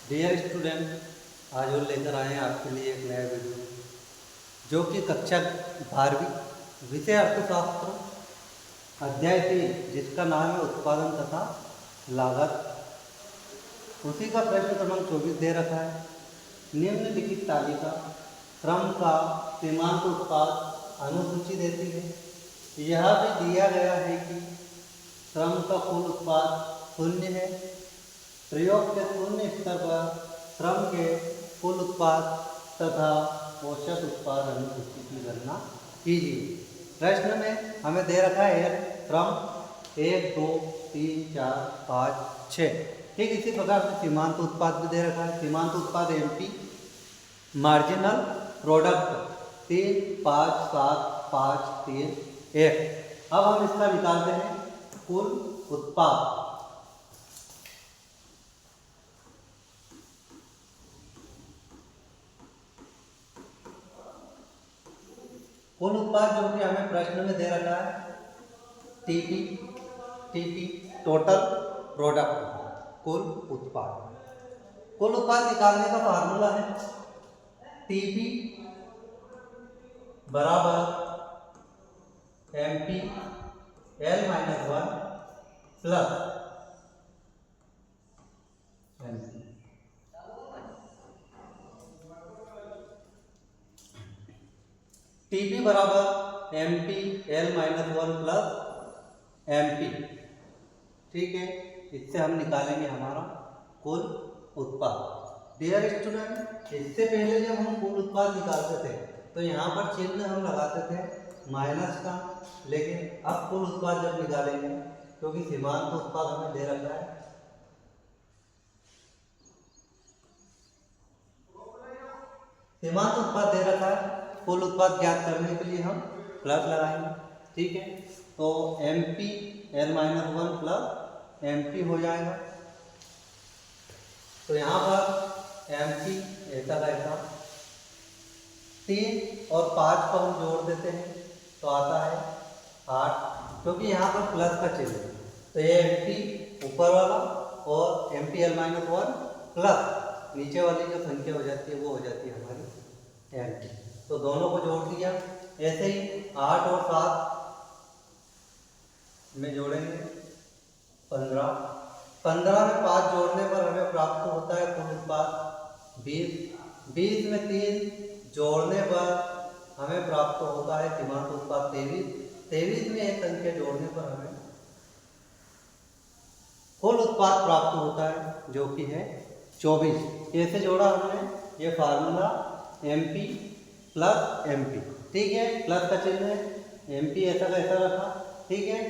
Dear student, आज और लेकर आए हैं आपके लिए एक नया वीडियो जो कि कक्षा 12वीं विषय अर्थशास्त्र अध्याय 3 जिसका नाम है उत्पादन तथा लागत। उसी का प्रश्न क्रमांक 24 दे रखा है। निम्नलिखित तालिका श्रम का सीमांत उत्पाद अनुसूची देती है। यह भी दिया गया है कि श्रम का कुल उत्पाद 0 है। प्रयोग के शून्य स्तर पर श्रम के कुल उत्पाद तथा औसत उत्पाद अनुसूची की गणना कीजिए। प्रश्न में हमें दे रखा है श्रम 1, 2, 3, 4, 5, 6। ठीक इसी प्रकार से सीमांत उत्पाद भी दे रखा है। सीमांत उत्पाद एमपी मार्जिनल प्रोडक्ट 3, 5, 7, 5, 3, 1। अब हम इसका निकालते हैं कुल उत्पाद। कुल उत्पाद जो कि हमें प्रश्न में दे रखा है टीपी टोटल प्रोडक्ट कुल उत्पाद। कुल उत्पाद निकालने का फार्मूला है टीपी बराबर MP L-1 plus MP. TP बराबर एमपी L-1 प्लस एमपी। ठीक है, इससे हम निकालेंगे हमारा कुल उत्पाद। डियर स्टूडेंट, इससे पहले जब हम कुल उत्पाद निकालते थे तो यहाँ पर चिन्ह हम लगाते थे माइनस का, लेकिन अब कुल उत्पाद जब निकालेंगे क्योंकि सीमांत उत्पाद हमें दे रखा है, सीमांत उत्पाद दे रखा है, कुल उत्पाद ज्ञात करने के लिए हम प्लस लगाएंगे। ठीक है, तो एमपी L-1 प्लस एमपी हो जाएगा। तो यहाँ पर एमपी ऐसा रहेगा 3 और 5 को हम जोड़ देते हैं तो आता है 8, क्योंकि यहाँ पर प्लस का चिन्ह है। तो ये एमपी ऊपर वाला और एमपी L-1 प्लस नीचे वाली जो संख्या हो जाती है वो हो जाती है हमारी एमपी। तो दोनों को जोड़ दिया। ऐसे ही 8 और 7 में जोड़ेंगे 15। 15 में 5 जोड़ने पर हमें प्राप्त होता है कुल उत्पाद 20। 20 में 3 जोड़ने पर हमें प्राप्त होता है सीमांत उत्पाद 23। 23 में एक संख्या जोड़ने पर हमें कुल उत्पाद प्राप्त होता है जो कि है 24। कैसे जोड़ा हमने? ये फार्मूला एमपी प्लस एमपी। ठीक है, प्लस का चिन्ह है, एमपी ऐसा कैसा रखा। ठीक है,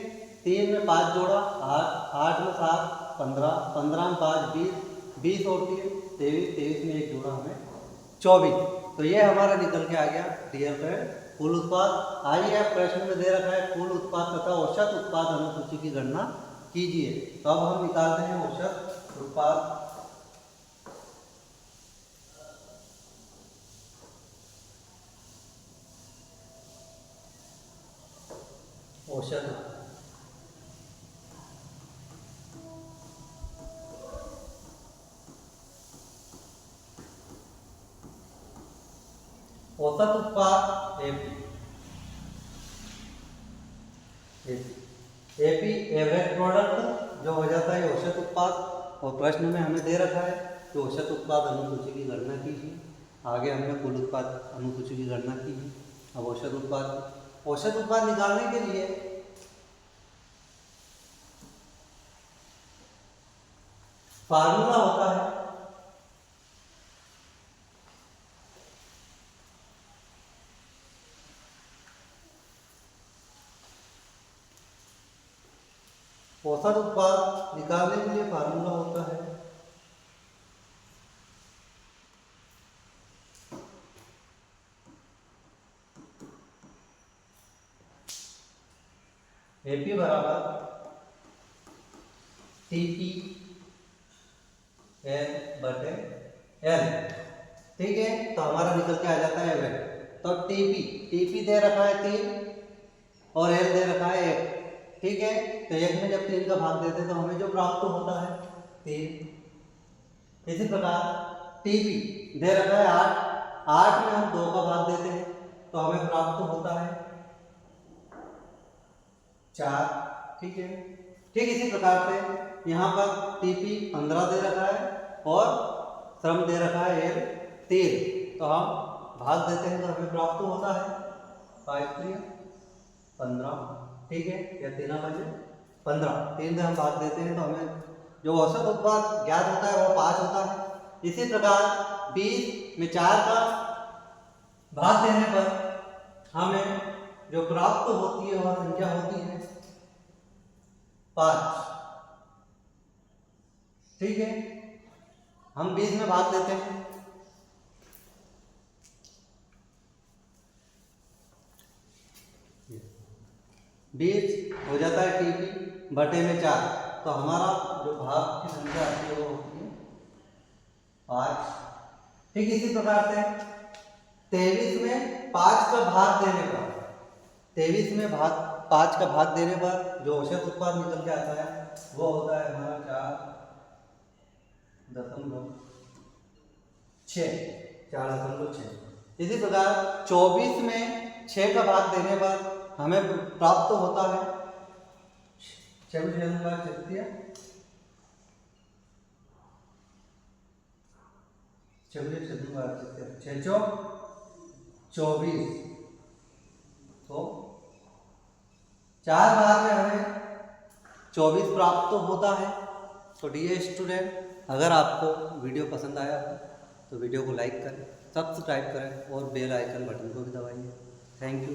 3 में 5 जोड़ा 8, 8 में 7 15, 15 में 5 20, 20 और 3 23, 23 में एक जोड़ा हमें 24। तो ये हमारा निकल के आ गया डियर फ्रेंड कुल उत्पाद। आइए आप प्रश्न में दे रखा है कुल उत्पाद तथा औसत उत्पाद अनुसूची की गणना कीजिए। तो अब हम निकालते हैं औसत उत्पाद। औसत औसत उत्पाद एपी एवरेज प्रोडक्ट जो हो जाता है औसत उत्पाद। और प्रश्न में हमें दे रखा है कि औसत उत्पाद अनुसूची की गणना कीजिए। आगे हमने कुल उत्पाद अनुसूची की गणना की है। अब औसत उत्पाद निकालने के लिए फार्मूला होता है औसत उत्पाद निकालने के लिए फार्मूला होता है एपी बराबर टीपी L/L। ठीक है, तो हमारा निकल के आ जाता है एवरेज। तो टीपी दे रखा है 3 और L दे रखा है 1। ठीक है, तो 1 में जब 3 का भाग देते हैं तो हमें जो प्राप्त होता है 3 इसी प्रकार टीपी दे रखा है 8, 8 में हम 2 का भाग देते हैं तो हमें प्राप्त होता है 4। ठीक है, ठीक इसी प्रकार से यहाँ पर टीपी 15 दे रखा है और श्रम दे रखा है 13, तो हम भाग देते हैं तो हमें प्राप्त होता है 5 3 15। ठीक है, या 3 बजे 15, 3 से हम भाग देते हैं तो हमें जो औसत उत्पाद ज्ञात होता है वो 5 होता है। इसी प्रकार 20 में 4 का भाग देने पर हमें जो प्राप्त होती है वह संख्या होती है 5। ठीक है, हम 20 में भाग देते हैं, बीस हो जाता है टीपी बटे में 4, तो हमारा जो भाग की संख्या आती है वो होती है 5। ठीक इसी प्रकार से 23 में 5 का भाग देने पर, 23 में 5 का भाग देने पर जो औसत उत्पाद निकल के आता है वो होता है हमारा 4.6। इसी प्रकार 24 में 6 का भाग देने पर हमें प्राप्त होता है 24, तो 4 भाग में हमें 24 प्राप्त होता है। तो डियर स्टूडेंट, अगर आपको वीडियो पसंद आया हो तो वीडियो को लाइक करें, सब्सक्राइब करें और बेल आइकन बटन को भी दबाइए। Thank you.